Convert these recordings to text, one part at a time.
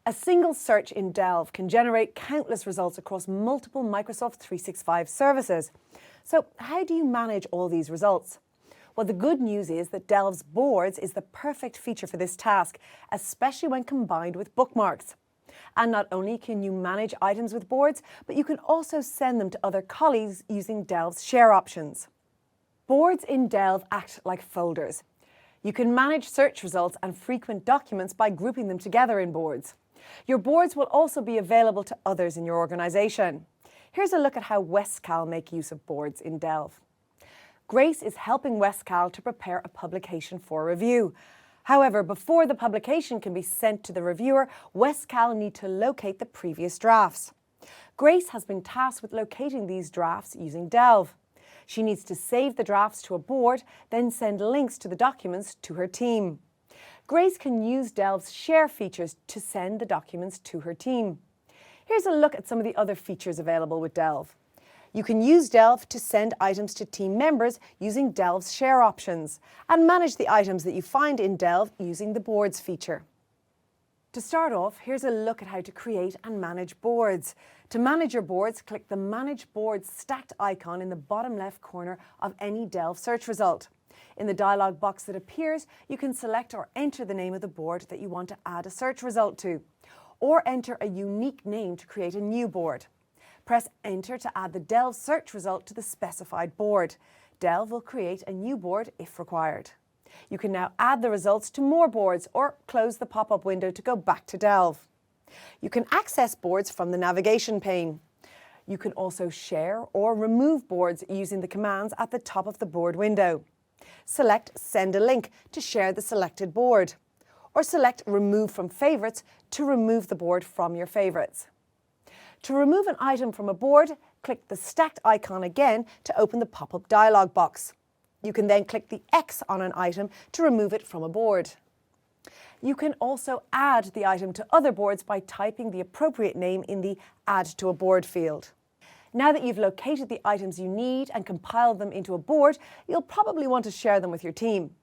A single search in Delve can generate countless results across multiple Microsoft 365 services. So how do you manage all these results? Well, the good news is that Delve's boards is the perfect feature for this task, especially when combined with bookmarks. And not only can you manage items with boards, but you can also send them to other colleagues using Delve's share options. Boards in Delve act like folders. You can manage search results and frequent documents by grouping them together in boards. Your boards will also be available to others in your organisation. Here's a look at how Westcal make use of boards in Delve. Grace is helping Westcal to prepare a publication for review. However, before the publication can be sent to the reviewer, Westcal need to locate the previous drafts. Grace has been tasked with locating these drafts using Delve. She needs to save the drafts to a board, then send links to the documents to her team. Grace can use Delve's share features to send the documents to her team. Here's a look at some of the other features available with Delve. You can use Delve to send items to team members using Delve's share options and manage the items that you find in Delve using the boards feature. To start off, here's a look at how to create and manage boards. To manage your boards, click the Manage Boards stacked icon in the bottom left corner of any Delve search result. In the dialog box that appears, you can select or enter the name of the board that you want to add a search result to, or enter a unique name to create a new board. Press Enter to add the Delve search result to the specified board. Delve will create a new board if required. You can now add the results to more boards or close the pop-up window to go back to Delve. You can access boards from the navigation pane. You can also share or remove boards using the commands at the top of the board window. Select Send a Link to share the selected board, or select Remove from Favorites to remove the board from your favorites. To remove an item from a board, click the stacked icon again to open the pop-up dialog box. You can then click the X on an item to remove it from a board. You can also add the item to other boards by typing the appropriate name in the Add to a Board field. Now that you've located the items you need and compiled them into a board, you'll probably want to share them with your team.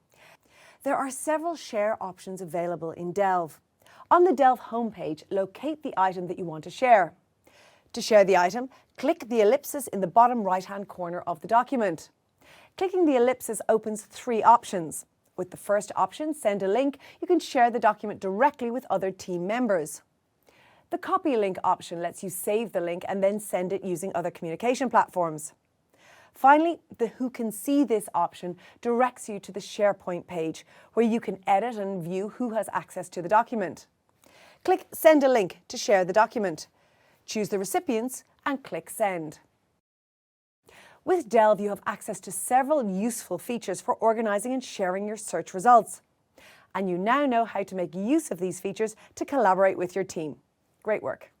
There are several share options available in Delve. On the Delve homepage, locate the item that you want to share. To share the item, click the ellipsis in the bottom right-hand corner of the document. Clicking the ellipsis opens 3 options. With the first option, Send a Link, you can share the document directly with other team members. The Copy Link option lets you save the link and then send it using other communication platforms. Finally, the Who Can See This option directs you to the SharePoint page, where you can edit and view who has access to the document. Click Send a Link to share the document. Choose the recipients and click Send. With Delve, you have access to several useful features for organising and sharing your search results. And you now know how to make use of these features to collaborate with your team. Great work.